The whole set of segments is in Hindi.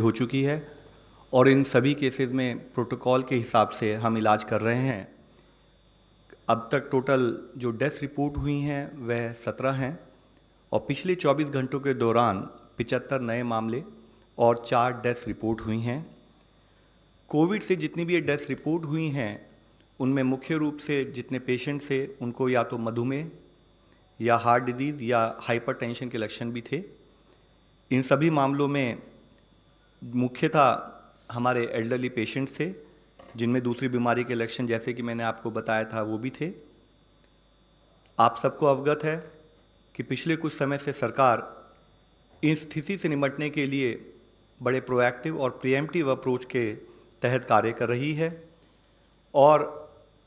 हो चुकी है और इन सभी केसेस में प्रोटोकॉल के हिसाब से हम इलाज कर रहे हैं। अब तक टोटल जो डेथ रिपोर्ट हुई हैं वह 17 हैं और पिछले 24 घंटों के दौरान 75 नए मामले और 4 डेथ रिपोर्ट हुई हैं। कोविड से जितनी भी ये डेथ रिपोर्ट हुई हैं उनमें मुख्य रूप से जितने पेशेंट थे उनको या तो मधुमेह या हार्ट डिजीज़ या हाइपरटेंशन के लक्षण भी थे। इन सभी मामलों में मुख्यतः हमारे एल्डरली पेशेंट थे जिनमें दूसरी बीमारी के लक्षण जैसे कि मैंने आपको बताया था वो भी थे। आप सबको अवगत है कि पिछले कुछ समय से सरकार इन स्थिति से निपटने के लिए बड़े प्रोएक्टिव और प्रिएम्प्टिव अप्रोच के तहत कार्य कर रही है और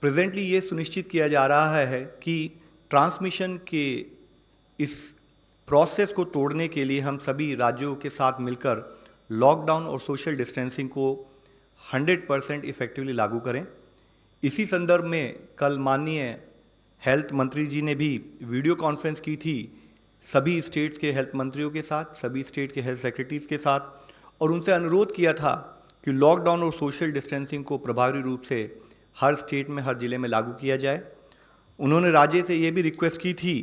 प्रेजेंटली ये सुनिश्चित किया जा रहा है कि ट्रांसमिशन के इस प्रोसेस को तोड़ने के लिए हम सभी राज्यों के साथ मिलकर लॉकडाउन और सोशल डिस्टेंसिंग को 100% इफेक्टिवली लागू करें। इसी संदर्भ में कल माननीय हेल्थ मंत्री जी ने भी वीडियो कॉन्फ्रेंस की थी सभी स्टेट्स के हेल्थ मंत्रियों के साथ, सभी स्टेट के हेल्थ सेक्रेटरीज के साथ और उनसे अनुरोध किया था कि लॉकडाउन और सोशल डिस्टेंसिंग को प्रभावी रूप से हर स्टेट में, हर जिले में लागू किया जाए। उन्होंने राज्य से ये भी रिक्वेस्ट की थी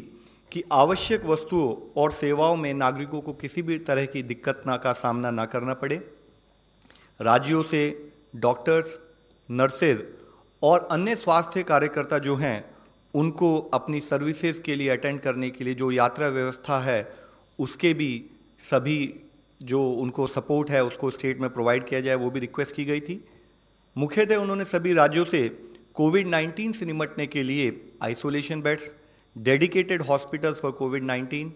कि आवश्यक वस्तुओं और सेवाओं में नागरिकों को किसी भी तरह की दिक्कत का सामना ना करना पड़े। राज्यों से डॉक्टर्स, नर्सेज और अन्य स्वास्थ्य कार्यकर्ता जो हैं उनको अपनी सर्विसेज के लिए अटेंड करने के लिए जो यात्रा व्यवस्था है उसके भी सभी जो उनको सपोर्ट है उसको स्टेट में प्रोवाइड किया जाए, वो भी रिक्वेस्ट की गई थी। मुख्यतः उन्होंने सभी राज्यों से कोविड-19 से निपटने के लिए isolation beds, dedicated hospitals for कोविड-19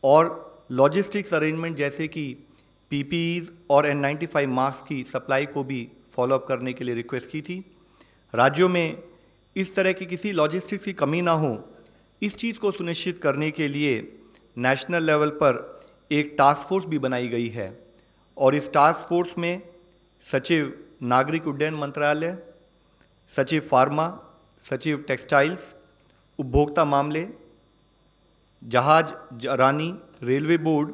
और लॉजिस्टिक्स अरेंजमेंट जैसे कि पीपीईज और N95 मास्क की सप्लाई को भी फॉलोअप करने के लिए रिक्वेस्ट की थी। राज्यों में इस तरह की किसी लॉजिस्टिक्स की कमी ना हो, इस चीज़ को सुनिश्चित करने के लिए नेशनल लेवल पर एक टास्क फोर्स भी बनाई गई है और इस टास्क फोर्स में सचिव नागरिक उड्डयन मंत्रालय, सचिव फार्मा, सचिव टेक्सटाइल्स, उपभोक्ता मामले, जहाज रानी, रेलवे बोर्ड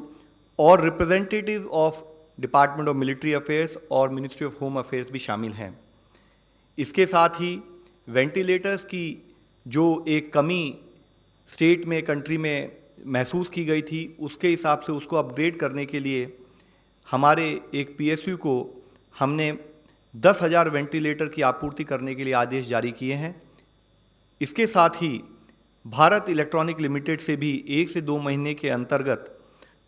और representative of department of military affairs और मिनिस्ट्री ऑफ होम अफेयर्स भी शामिल हैं। इसके साथ ही वेंटिलेटर्स की जो एक कमी स्टेट में, कंट्री में महसूस की गई थी, उसके हिसाब से उसको अपग्रेड करने के लिए हमारे एक पीएसयू को हमने 10,000 वेंटिलेटर की आपूर्ति करने के लिए आदेश जारी किए हैं। इसके साथ ही भारत इलेक्ट्रॉनिक लिमिटेड से भी 1 से 2 महीने के अंतर्गत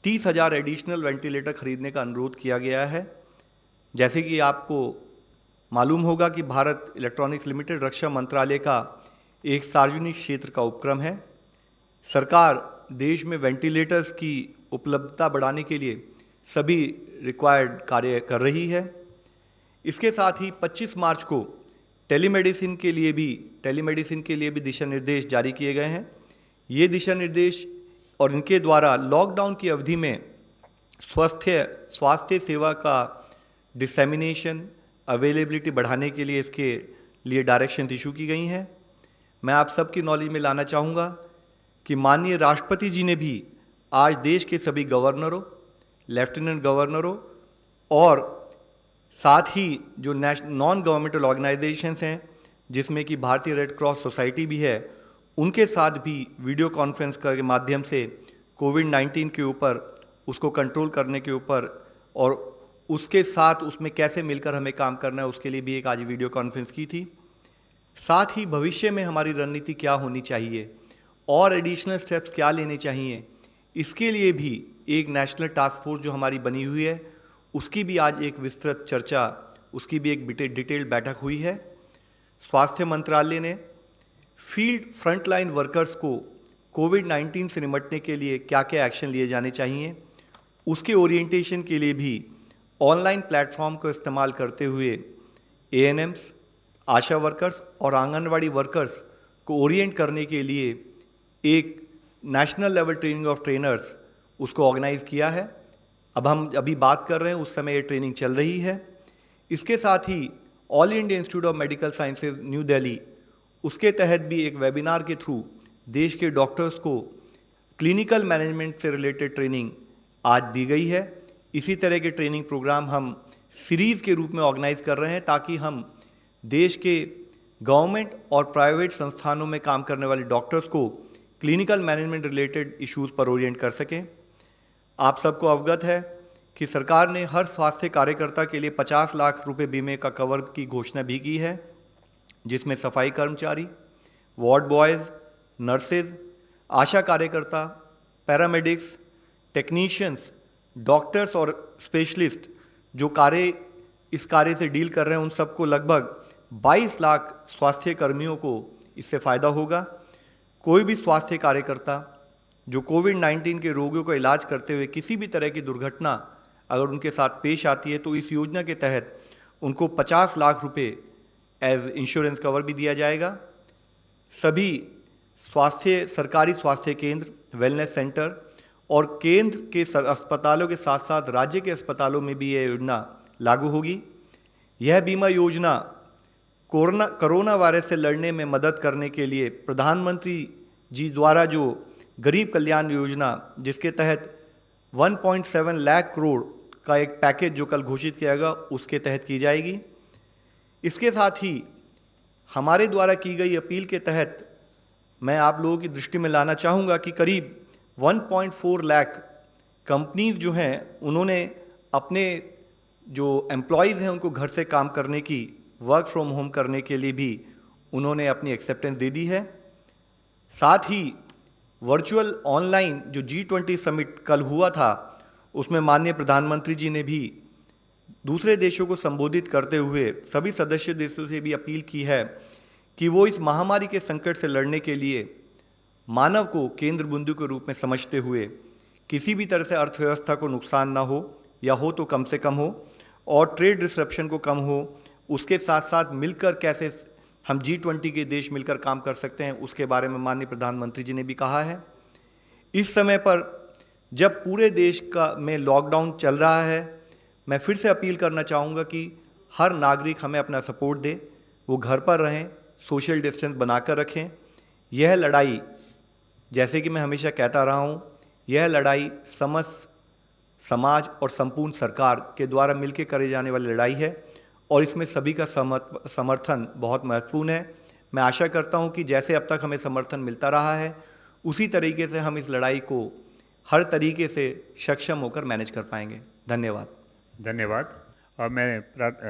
30,000 एडिशनल वेंटिलेटर खरीदने का अनुरोध किया गया है। जैसे कि आपको मालूम होगा कि भारत इलेक्ट्रॉनिक्स लिमिटेड रक्षा मंत्रालय का एक सार्वजनिक क्षेत्र का उपक्रम है। सरकार देश में वेंटिलेटर्स की उपलब्धता बढ़ाने के लिए सभी रिक्वायर्ड कार्य कर रही है। इसके साथ ही 25 मार्च को टेलीमेडिसिन के लिए भी दिशा निर्देश जारी किए गए हैं। ये दिशा निर्देश और इनके द्वारा लॉकडाउन की अवधि में स्वास्थ्य सेवा का डिसेमिनेशन, अवेलेबिलिटी बढ़ाने के लिए इसके लिए डायरेक्शन इशू की गई हैं। मैं आप सबकी नॉलेज में लाना चाहूँगा कि माननीय राष्ट्रपति जी ने भी आज देश के सभी गवर्नरों, लेफ्टिनेंट गवर्नरों और साथ ही जो नॉन गवर्नमेंटल ऑर्गेनाइजेशंस हैं जिसमें कि भारतीय रेड क्रॉस सोसाइटी भी है, उनके साथ भी वीडियो कॉन्फ्रेंस के माध्यम से कोविड-19 के ऊपर, उसको कंट्रोल करने के ऊपर और उसके साथ उसमें कैसे मिलकर हमें काम करना है उसके लिए भी एक आज वीडियो कॉन्फ्रेंस की थी। साथ ही भविष्य में हमारी रणनीति क्या होनी चाहिए और एडिशनल स्टेप्स क्या लेने चाहिए, इसके लिए भी एक नेशनल टास्क फोर्स जो हमारी बनी हुई है उसकी भी आज एक विस्तृत चर्चा, उसकी भी एक डिटेल बैठक हुई है। स्वास्थ्य मंत्रालय ने फील्ड फ्रंटलाइन वर्कर्स को कोविड-19 से निपटने के लिए क्या क्या एक्शन लिए जाने चाहिए, उसके ओरिएंटेशन के लिए भी ऑनलाइन प्लेटफॉर्म को इस्तेमाल करते हुए ANMs, आशा वर्कर्स और आंगनवाड़ी वर्कर्स को ओरिएंट करने के लिए एक national level training of trainers उसको ऑर्गेनाइज किया है। अब हम अभी बात कर रहे हैं, उस समय ये ट्रेनिंग चल रही है। इसके साथ ही all India institute of medical sciences new Delhi, उसके तहत भी एक वेबिनार के थ्रू देश के डॉक्टर्स को क्लिनिकल मैनेजमेंट से रिलेटेड ट्रेनिंग आज दी गई है। इसी तरह के ट्रेनिंग प्रोग्राम हम सीरीज़ के रूप में ऑर्गेनाइज कर रहे हैं ताकि हम देश के गवर्नमेंट और प्राइवेट संस्थानों में काम करने वाले डॉक्टर्स को क्लिनिकल मैनेजमेंट रिलेटेड इश्यूज़ पर ओरिएंट कर सकें। आप सबको अवगत है कि सरकार ने हर स्वास्थ्य कार्यकर्ता के लिए 50 लाख रुपए बीमे का कवर की घोषणा भी की है, जिसमें सफाई कर्मचारी, वार्ड बॉयज़, नर्सेज, आशा कार्यकर्ता, पैरामेडिक्स, टेक्नीशियंस, डॉक्टर्स और स्पेशलिस्ट जो इस कार्य से डील कर रहे हैं, उन सबको लगभग 22 लाख स्वास्थ्य कर्मियों को इससे फ़ायदा होगा। कोई भी स्वास्थ्य कार्यकर्ता जो कोविड-19 के रोगियों का इलाज करते हुए किसी भी तरह की दुर्घटना अगर उनके साथ पेश आती है तो इस योजना के तहत उनको 50 लाख रुपए एज इंश्योरेंस कवर भी दिया जाएगा। सभी सरकारी स्वास्थ्य केंद्र, वेलनेस सेंटर और केंद्र के अस्पतालों के साथ साथ राज्य के अस्पतालों में भी यह योजना लागू होगी। यह बीमा योजना कोरोना वायरस से लड़ने में मदद करने के लिए प्रधानमंत्री जी द्वारा जो गरीब कल्याण योजना, जिसके तहत 1.7 लाख करोड़ का एक पैकेज जो कल घोषित किया गया, उसके तहत की जाएगी। इसके साथ ही हमारे द्वारा की गई अपील के तहत मैं आप लोगों की दृष्टि में लाना चाहूँगा कि करीब 1.4 लाख कंपनीज जो हैं, उन्होंने अपने जो एम्प्लॉयज़ हैं उनको घर से काम करने की, वर्क फ्रॉम होम करने के लिए भी उन्होंने अपनी एक्सेप्टेंस दे दी है। साथ ही वर्चुअल ऑनलाइन जो G20 समिट कल हुआ था, उसमें माननीय प्रधानमंत्री जी ने भी दूसरे देशों को संबोधित करते हुए सभी सदस्य देशों से भी अपील की है कि वो इस महामारी के संकट से लड़ने के लिए मानव को केंद्र बिंदु के रूप में समझते हुए किसी भी तरह से अर्थव्यवस्था को नुकसान ना हो या हो तो कम से कम हो और ट्रेड डिसरप्शन को कम हो, उसके साथ साथ मिलकर कैसे हम G20 के देश मिलकर काम कर सकते हैं, उसके बारे में माननीय प्रधानमंत्री जी ने भी कहा है। इस समय पर जब पूरे देश में लॉकडाउन चल रहा है, मैं फिर से अपील करना चाहूँगा कि हर नागरिक हमें अपना सपोर्ट दे, वो घर पर रहें, सोशल डिस्टेंस बनाकर रखें। यह लड़ाई, जैसे कि मैं हमेशा कहता रहा हूँ, यह लड़ाई समस्त समाज और संपूर्ण सरकार के द्वारा मिलकर करे जाने वाली लड़ाई है और इसमें सभी का समर्थन बहुत महत्वपूर्ण है। मैं आशा करता हूं कि जैसे अब तक हमें समर्थन मिलता रहा है, उसी तरीके से हम इस लड़ाई को हर तरीके से सक्षम होकर मैनेज कर पाएंगे। धन्यवाद। और मैं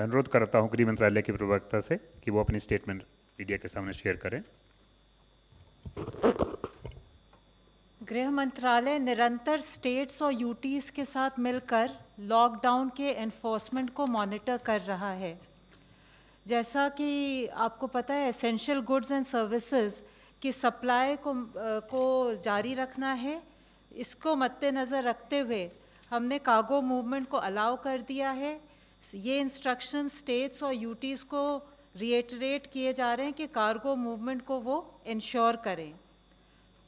अनुरोध करता हूं गृह मंत्रालय के प्रवक्ता से कि वो अपनी स्टेटमेंट मीडिया के सामने शेयर करें। गृह मंत्रालय निरंतर स्टेट्स और यूटीज़ के साथ मिलकर लॉकडाउन के एनफोर्समेंट को मॉनिटर कर रहा है। जैसा कि आपको पता है, एसेंशियल गुड्स एंड सर्विसेज की सप्लाई को जारी रखना है। इसको मद्देनज़र रखते हुए हमने कार्गो मूवमेंट को अलाउ कर दिया है। ये इंस्ट्रक्शन स्टेट्स और यूटीज़ को रिएटरेट किए जा रहे हैं कि कार्गो मूवमेंट को वो इंश्योर करें।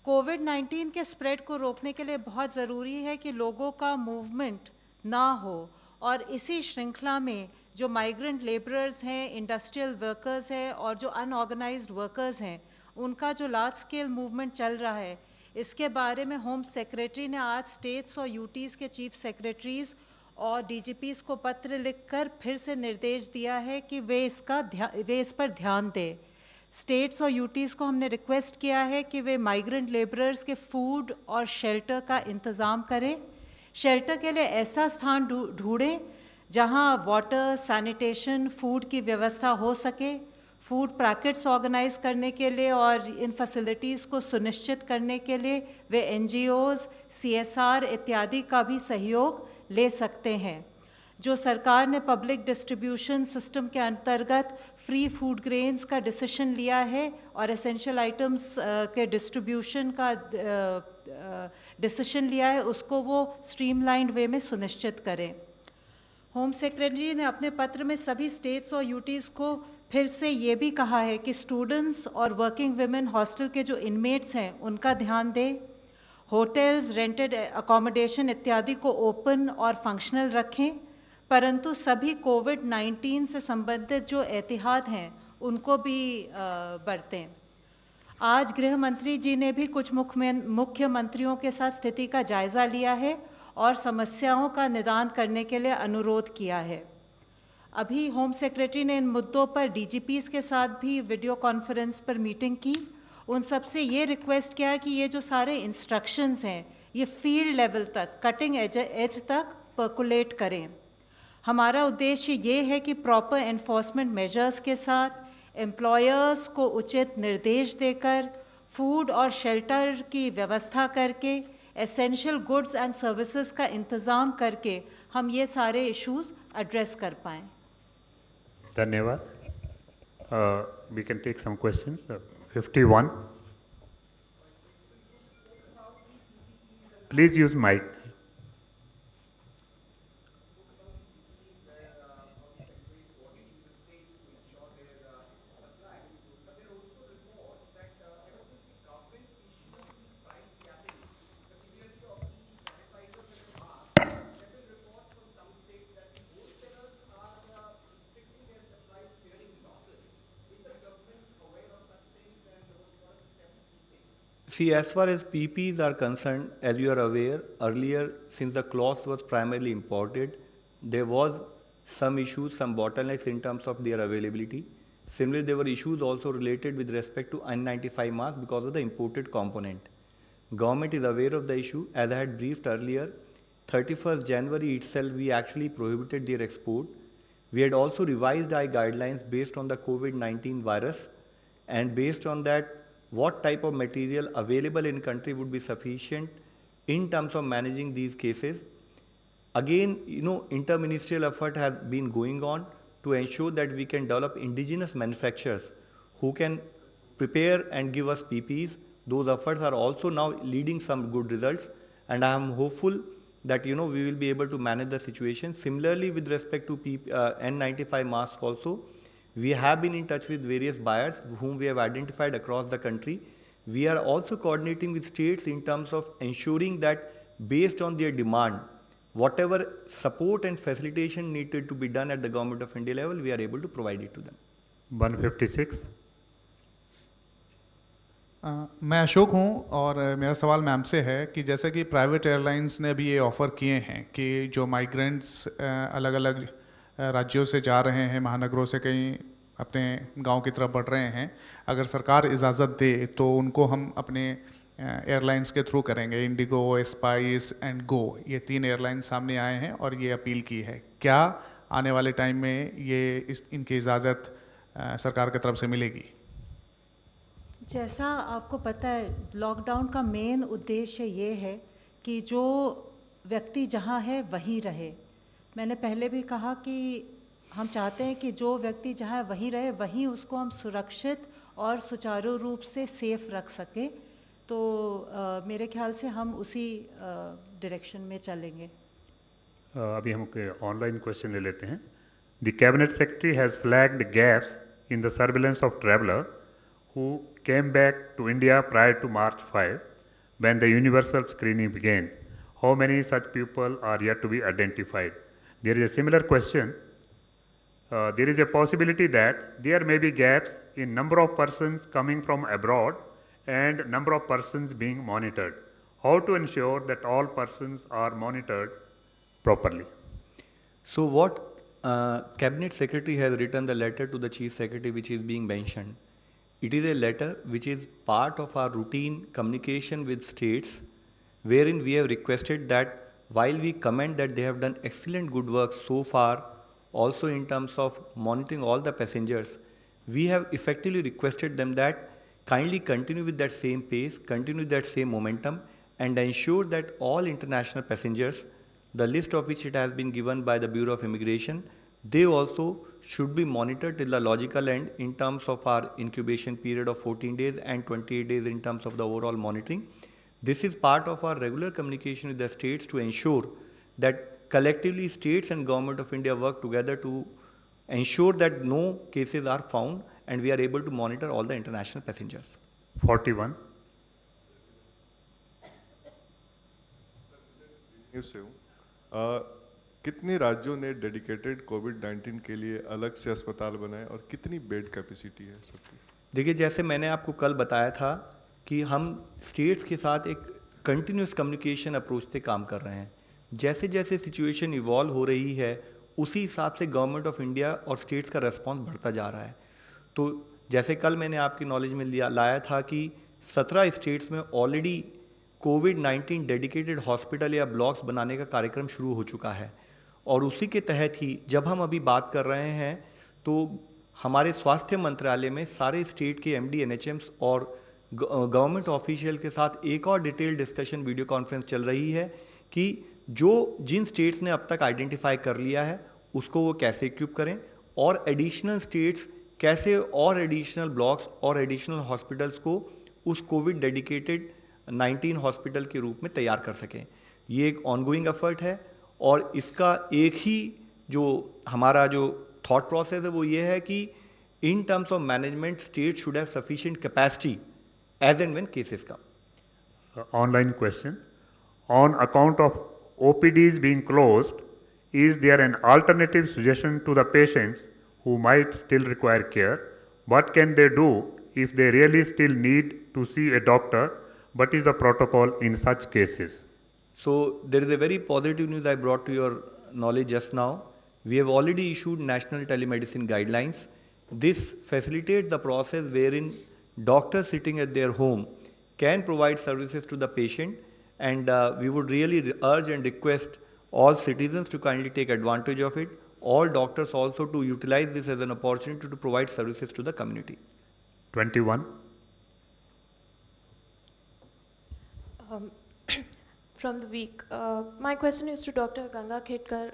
कोविड-19 के स्प्रेड को रोकने के लिए बहुत ज़रूरी है कि लोगों का मूवमेंट ना हो और इसी श्रृंखला में जो माइग्रेंट लेबरर्स हैं, इंडस्ट्रियल वर्कर्स हैं और जो अनऑर्गेनाइज्ड वर्कर्स हैं, उनका जो लार्ज स्केल मूवमेंट चल रहा है, इसके बारे में होम सेक्रेटरी ने आज स्टेट्स और यूटीज़ के चीफ सेक्रेटरीज़ और डीजीपीज़ को पत्र लिखकर फिर से निर्देश दिया है कि वे इस पर ध्यान दें। स्टेट्स और यूटीज़ को हमने रिक्वेस्ट किया है कि वे माइग्रेंट लेबरर्स के फूड और शेल्टर का इंतज़ाम करें। शेल्टर के लिए ऐसा स्थान ढूंढें जहां वाटर, सैनिटेशन, फूड की व्यवस्था हो सके। फूड पैकेट्स ऑर्गेनाइज करने के लिए और इन फैसिलिटीज़ को सुनिश्चित करने के लिए वे NGOs, CSR इत्यादि का भी सहयोग ले सकते हैं। जो सरकार ने पब्लिक डिस्ट्रीब्यूशन सिस्टम के अंतर्गत फ्री फूड ग्रेन्स का डिसीजन लिया है और एसेंशियल आइटम्स के डिस्ट्रीब्यूशन का डिसीजन लिया है, उसको वो स्ट्रीमलाइंड वे में सुनिश्चित करें। होम सेक्रेटरी ने अपने पत्र में सभी स्टेट्स और यूटीज़ को फिर से ये भी कहा है कि स्टूडेंट्स और वर्किंग वुमेन हॉस्टल के जो इनमेट्स हैं उनका ध्यान दें। होटल्स, रेंटेड अकोमोडेशन इत्यादि को ओपन और फंक्शनल रखें, परंतु सभी कोविड-19 से संबंधित जो एहतियात हैं उनको भी बरतें। आज गृह मंत्री जी ने भी कुछ मुख्यमंत्रियों के साथ स्थिति का जायज़ा लिया है और समस्याओं का निदान करने के लिए अनुरोध किया है। अभी होम सेक्रेटरी ने इन मुद्दों पर डीजीपीज़ के साथ भी वीडियो कॉन्फ्रेंस पर मीटिंग की। उन सबसे ये रिक्वेस्ट किया कि ये जो सारे इंस्ट्रक्शंस हैं ये फील्ड लेवल तक, कटिंग एज तक पर्कुलेट करें। हमारा उद्देश्य ये है कि प्रॉपर एनफोर्समेंट मेजर्स के साथ एम्प्लॉयर्स को उचित निर्देश देकर फूड और शेल्टर की व्यवस्था करके एसेंशियल गुड्स एंड सर्विसेज का इंतज़ाम करके हम ये सारे इश्यूज़ एड्रेस कर पाएँ। धन्यवाद। We can take some questions. 51. Please use mic. See, as far as PPs are concerned, as you are aware, earlier, since the cloth was primarily imported, there was some issues, some bottlenecks in terms of their availability. Similarly, there were issues also related with respect to N95 masks because of the imported component. Government is aware of the issue. As I had briefed earlier, 31st January itself, we actually prohibited their export. We had also revised our guidelines based on the COVID-19 virus, and based on that, what type of material available in country would be sufficient in terms of managing these cases. Again, interministerial effort has been going on to ensure that we can develop indigenous manufacturers who can prepare and give us PPEs. Those efforts are also now leading some good results, and I am hopeful that we will be able to manage the situation. Similarly, with respect to N95 masks also, we have been in touch with various buyers whom we have identified across the country. We are also coordinating with states in terms of ensuring that based on their demand, whatever support and facilitation needed to be done at the Government of India level, we are able to provide it to them. 156. मैं अशोक हूं और मेरा सवाल मैम से है कि जैसे कि प्राइवेट एयरलाइंस ने भी ये ऑफ़र किए हैं कि जो माइग्रेंट्स अलग अलग राज्यों से जा रहे हैं, महानगरों से कहीं अपने गांव की तरफ बढ़ रहे हैं, अगर सरकार इजाज़त दे तो उनको हम अपने एयरलाइंस के थ्रू करेंगे। इंडिगो, स्पाइस एंड गो, ये 3 एयरलाइंस सामने आए हैं और ये अपील की है। क्या आने वाले टाइम में इनकी इजाज़त सरकार की तरफ से मिलेगी? जैसा आपको पता है, लॉकडाउन का मेन उद्देश्य ये है कि जो व्यक्ति जहाँ है वहीं रहे। मैंने पहले भी कहा कि हम चाहते हैं कि जो व्यक्ति जहाँ वहीं रहे, वहीं उसको हम सुरक्षित और सुचारू रूप से सेफ रख सकें। तो मेरे ख्याल से हम उसी डायरेक्शन में चलेंगे। अभी हम ऑनलाइन क्वेश्चन ले लेते हैं। The cabinet secretary has flagged gaps in the surveillance of traveller who came back to India prior to March 5 when the universal screening began. How many such people are yet to be identified? There is a similar question. There is a possibility that there may be gaps in number of persons coming from abroad and number of persons being monitored. How to ensure that all persons are monitored properly? So what Cabinet Secretary has written the letter to the Chief Secretary which is being mentioned. It is a letter which is part of our routine communication with states, wherein we have requested that while we comment that they have done excellent good work so far, also in terms of monitoring all the passengers, we have effectively requested them that kindly continue with that same pace, continue that same momentum, and ensure that all international passengers, the list of which it has been given by the Bureau of Immigration, they also should be monitored till the logical end in terms of our incubation period of 14 days and 28 days in terms of the overall monitoring. This is part of our regular communication with the states to ensure that collectively states and Government of India work together to ensure that no cases are found and we are able to monitor all the international passengers. 41. कितने राज्यों ने डेडिकेटेड कोविड-19 के लिए अलग से अस्पताल बनाए और कितनी बेड कैपेसिटी है सबकी? देखिए, जैसे मैंने आपको कल बताया था कि हम स्टेट्स के साथ एक कंटिन्यूस कम्युनिकेशन अप्रोच से काम कर रहे हैं। जैसे जैसे सिचुएशन इवॉल्व हो रही है उसी हिसाब से गवर्नमेंट ऑफ इंडिया और स्टेट्स का रेस्पॉन्स बढ़ता जा रहा है। तो जैसे कल मैंने आपकी नॉलेज में लाया था कि 17 स्टेट्स में ऑलरेडी कोविड-19 डेडिकेटेड हॉस्पिटल या ब्लॉक्स बनाने का कार्यक्रम शुरू हो चुका है, और उसी के तहत ही जब हम अभी बात कर रहे हैं तो हमारे स्वास्थ्य मंत्रालय में सारे स्टेट के एमडी, एनएचएम्स और गवर्नमेंट ऑफिशियल के साथ एक और डिटेल डिस्कशन वीडियो कॉन्फ्रेंस चल रही है कि जिन स्टेट्स ने अब तक आइडेंटिफाई कर लिया है उसको वो कैसे इक्विप करें, और एडिशनल स्टेट्स कैसे और एडिशनल ब्लॉक्स और एडिशनल हॉस्पिटल्स को उस कोविड डेडिकेटेड 19 हॉस्पिटल के रूप में तैयार कर सकें। ये एक ऑनगोइंग एफर्ट है, और इसका एक ही जो हमारा जो थॉट प्रोसेस है वो ये है कि in terms of management state should have sufficient capacity as and when cases come. Online question. On account of OPDs being closed, is there an alternative suggestion to the patients who might still require care? What can they do if they really still need to see a doctor? What is the protocol in such cases? So there is a very positive news I brought to your knowledge just now. We have already issued national telemedicine guidelines. This facilitates the process wherein doctors sitting at their home can provide services to the patient, and we would really urge and request all citizens to kindly take advantage of it. All doctors also to utilize this as an opportunity to provide services to the community. 21. From the week. My question is to Dr. Ganga Khedkar.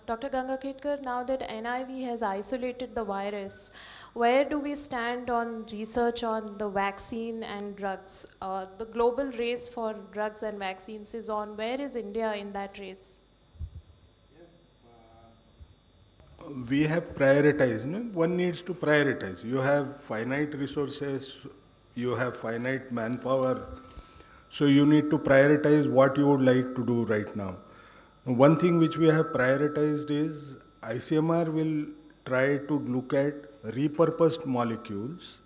Dr. Ganga Khedkar, now that NIV has isolated the virus, where do we stand on research on the vaccine and drugs? The global race for drugs and vaccines is on. Where is India in that race? We have prioritized. No? One needs to prioritize. You have finite resources, you have finite manpower, so you need to prioritize what you would like to do right now. One thing which we have prioritized is ICMR will try to look at repurposed molecules,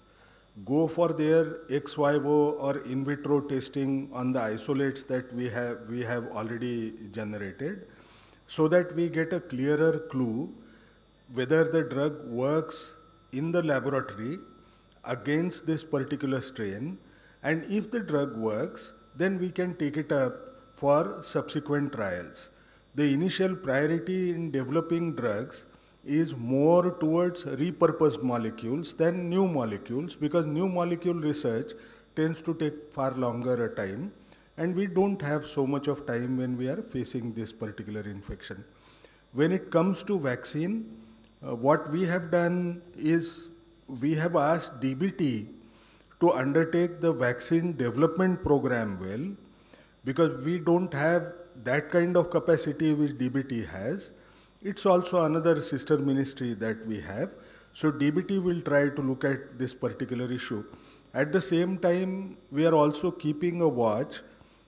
go for their ex vivo or in vitro testing on the isolates that we have already generated, so that we get a clearer clue whether the drug works in the laboratory against this particular strain, and if the drug works, then we can take it up for subsequent trials. The initial priority in developing drugs is more towards repurposed molecules than new molecules, because new molecule research tends to take far longer a time, and we don't have so much of time when we are facing this particular infection. When it comes to vaccine, what we have done is we have asked DBT to undertake the vaccine development program well, because we don't have that kind of capacity which DBT has. It's also another sister ministry that we have. So DBT will try to look at this particular issue. At the same time, we are also keeping a watch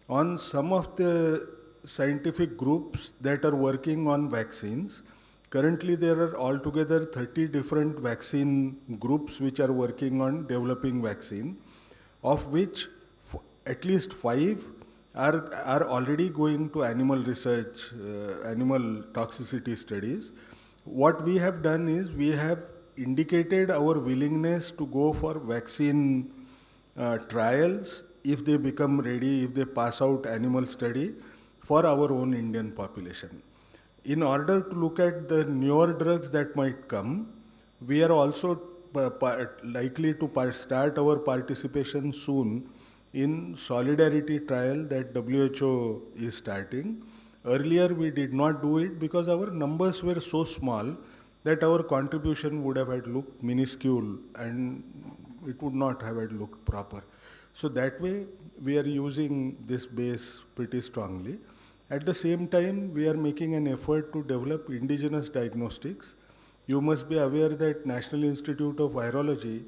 on some of the scientific groups that are working on vaccines. Currently, there are altogether 30 different vaccine groups which are working on developing vaccine, of which at least 5 are already going to animal research, animal toxicity studies. What we have done is we have indicated our willingness to go for vaccine trials if they become ready, if they pass out animal study for our own Indian population. In order to look at the newer drugs that might come, we are also likely to start our participation soon in solidarity trial that WHO is starting. Earlier we did not do it because our numbers were so small that our contribution would have had looked minuscule and it would not have had looked proper. So that way we are using this base pretty strongly. At the same time, we are making an effort to develop indigenous diagnostics. You must be aware that National Institute of Virology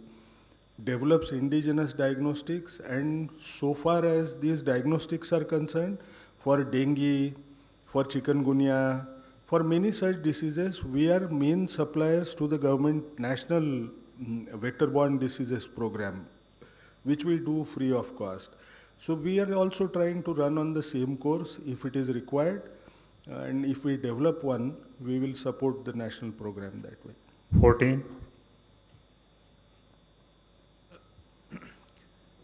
develops indigenous diagnostics, and so far as these diagnostics are concerned, for dengue, for chikungunya, for many such diseases, we are main suppliers to the government national vector-borne diseases program, which we do free of cost. So we are also trying to run on the same course if it is required. and if we develop one, we will support the national program that way. 14.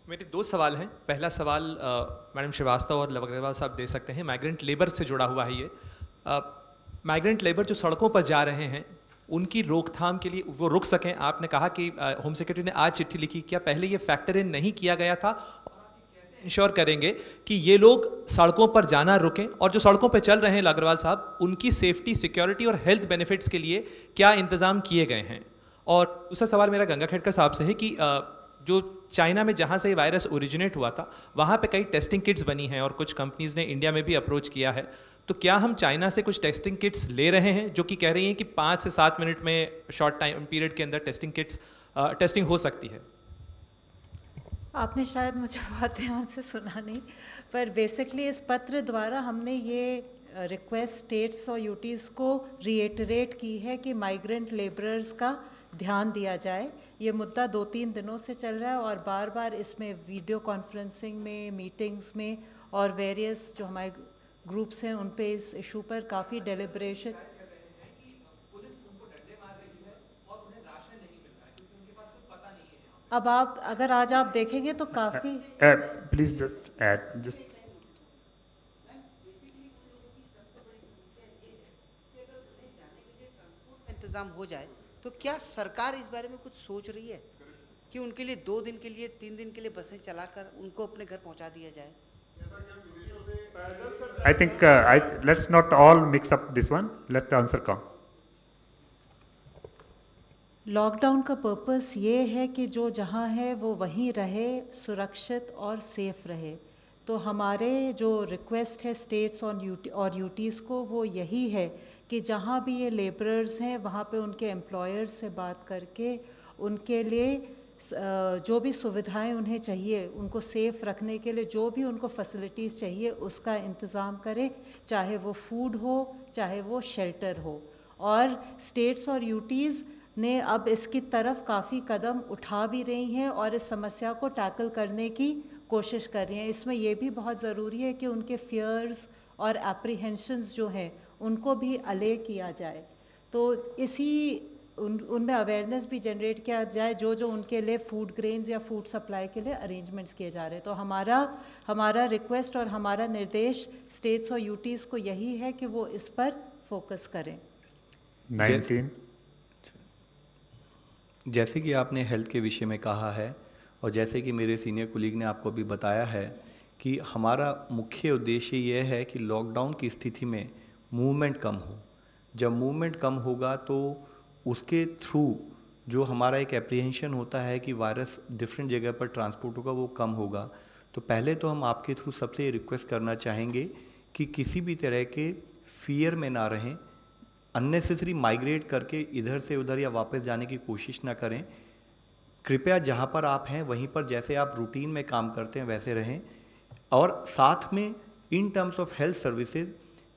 मेरे दो सवाल हैं। पहला सवाल मैडम श्रीवास्तव और लव अग्रवाल साहब दे सकते हैं, माइग्रेंट लेबर से जुड़ा हुआ है ये। माइग्रेंट लेबर जो सड़कों पर जा रहे हैं उनकी रोकथाम के लिए वो रुक सकें, आपने कहा कि होम सेक्रेटरी ने आज चिट्ठी लिखी, क्या पहले ये फैक्टर इन नहीं किया गया था? और आप कैसे इंश्योर करेंगे कि ये लोग सड़कों पर जाना रुकें, और जो सड़कों पर चल रहे हैं अग्रवाल साहब, उनकी सेफ्टी, सिक्योरिटी और हेल्थ बेनिफिट्स के लिए क्या इंतजाम किए गए हैं? और दूसरा सवाल मेरा गंगा खेड़कर साहब से है कि जो चाइना में जहाँ से ये वायरस ओरिजिनेट हुआ था वहाँ पे कई टेस्टिंग किट्स बनी हैं और कुछ कंपनीज ने इंडिया में भी अप्रोच किया है, तो क्या हम चाइना से कुछ टेस्टिंग किट्स ले रहे हैं जो कि कह रही हैं कि 5 से 7 मिनट में शॉर्ट टाइम पीरियड के अंदर टेस्टिंग हो सकती है? आपने शायद मुझे बहुत ध्यान से सुना नहीं, पर बेसिकली इस पत्र द्वारा हमने ये रिक्वेस्ट स्टेट्स और यूटीज़ को रीइटरेट की है कि माइग्रेंट लेबरर्स का ध्यान दिया जाए। ये मुद्दा 2-3 दिनों से चल रहा है और बार बार इसमें वीडियो कॉन्फ्रेंसिंग में, मीटिंग्स में और वेरियस जो हमारे ग्रुप्स हैं उन पे इस इशू पर काफ़ी डेलिब्रेशन। अब आप अगर आज आप देखेंगे तो काफ़ी प्लीज जस्ट ऐड जस्ट इंतजाम हो जाए तो क्या सरकार इस बारे में कुछ सोच रही है कि उनके लिए 2 दिन के लिए 3 दिन के लिए बसें चलाकर उनको अपने घर पहुंचा दिया जाए? I think let's not all mix up this one. Let the answer come. Lockdown का पर्पस ये है कि जो जहाँ है वो वहीं रहे, सुरक्षित और सेफ रहे। तो हमारे जो रिक्वेस्ट है स्टेट्स और यूटीज़ को वो यही है कि जहाँ भी ये लेबरर्स हैं वहाँ पे उनके एम्प्लॉयर्स से बात करके उनके लिए जो भी सुविधाएं उन्हें चाहिए, उनको सेफ रखने के लिए जो भी उनको फैसिलिटीज़ चाहिए उसका इंतज़ाम करें, चाहे वो फूड हो, चाहे वो शेल्टर हो। और स्टेट्स और यूटीज़ ने अब इसकी तरफ काफ़ी कदम उठा भी रही हैं और इस समस्या को टैकल करने की कोशिश कर रही हैं। इसमें यह भी बहुत ज़रूरी है कि उनके फियर्स और एप्रीहेंशंस जो हैं उनको भी अले किया जाए, तो इसी उनमें अवेयरनेस भी जनरेट किया जाए जो जो उनके लिए फूड ग्रेन्स या फूड सप्लाई के लिए अरेंजमेंट्स किए जा रहे हैं। तो हमारा रिक्वेस्ट और हमारा निर्देश स्टेट्स और यूटीज़ को यही है कि वो इस पर फोकस करें। 19 जैसे कि आपने हेल्थ के विषय में कहा है और जैसे कि मेरे सीनियर कोलीग ने आपको भी बताया है कि हमारा मुख्य उद्देश्य यह है कि लॉकडाउन की स्थिति में मूवमेंट कम हो। जब मूवमेंट कम होगा तो उसके थ्रू जो हमारा एक एप्रीहेंशन होता है कि वायरस डिफरेंट जगह पर ट्रांसपोर्ट होगा वो कम होगा। तो पहले तो हम आपके थ्रू सबसे रिक्वेस्ट करना चाहेंगे कि किसी भी तरह के फियर में ना रहें, अननेसेसरी माइग्रेट करके इधर से उधर या वापस जाने की कोशिश ना करें। कृपया जहाँ पर आप हैं वहीं पर जैसे आप रूटीन में काम करते हैं वैसे रहें। और साथ में इन टर्म्स ऑफ हेल्थ सर्विसेज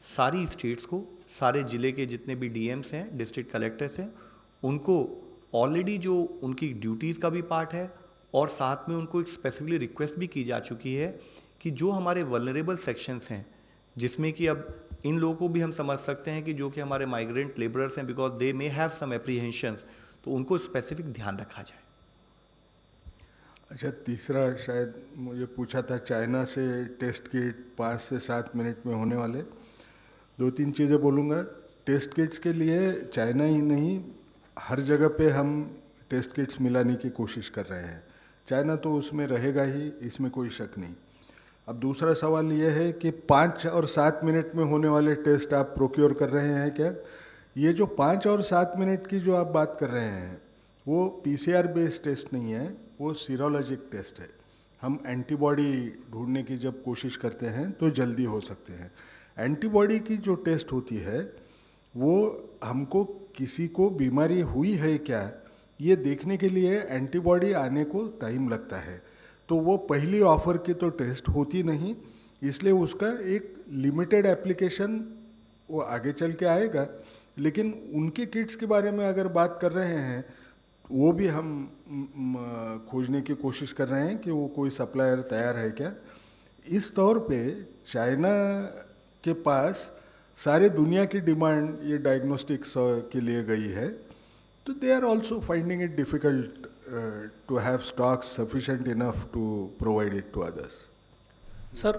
सारी स्टेट्स को, सारे ज़िले के जितने भी डीएम्स हैं, डिस्ट्रिक्ट कलेक्टर्स हैं, उनको ऑलरेडी जो उनकी ड्यूटीज़ का भी पार्ट है और साथ में उनको एक स्पेसिफिकली रिक्वेस्ट भी की जा चुकी है कि जो हमारे वल्नरेबल सेक्शंस हैं, जिसमें कि अब इन लोगों को भी हम समझ सकते हैं कि जो कि हमारे माइग्रेंट लेबरर्स हैं, because they may have some apprehension, तो उनको स्पेसिफिक ध्यान रखा जाए। अच्छा, तीसरा शायद मुझे पूछा था चाइना से टेस्ट किट 5 से 7 मिनट में होने वाले। 2-3 चीज़ें बोलूँगा। टेस्ट किट्स के लिए चाइना ही नहीं, हर जगह पे हम टेस्ट किट्स मिलाने की कोशिश कर रहे हैं। चाइना तो उसमें रहेगा ही, इसमें कोई शक नहीं। अब दूसरा सवाल ये है कि 5 और 7 मिनट में होने वाले टेस्ट आप प्रोक्योर कर रहे हैं क्या? ये जो 5 और 7 मिनट की जो आप बात कर रहे हैं वो पीसीआर बेस्ड टेस्ट नहीं है, वो सीरोलॉजिक टेस्ट है। हम एंटीबॉडी ढूंढने की जब कोशिश करते हैं तो जल्दी हो सकते हैं। एंटीबॉडी की जो टेस्ट होती है वो हमको किसी को बीमारी हुई है क्या ये देखने के लिए एंटीबॉडी आने को टाइम लगता है, तो वो पहली ऑफर की तो टेस्ट होती नहीं, इसलिए उसका एक लिमिटेड एप्लीकेशन वो आगे चल के आएगा। लेकिन उनके किट्स के बारे में अगर बात कर रहे हैं वो भी हम खोजने की कोशिश कर रहे हैं कि वो कोई सप्लायर तैयार है क्या। इस तौर पे चाइना के पास सारे दुनिया की डिमांड ये डायग्नोस्टिक्स के लिए गई है, तो they are also finding it difficult to have stocks sufficient enough to provide it to others. Sir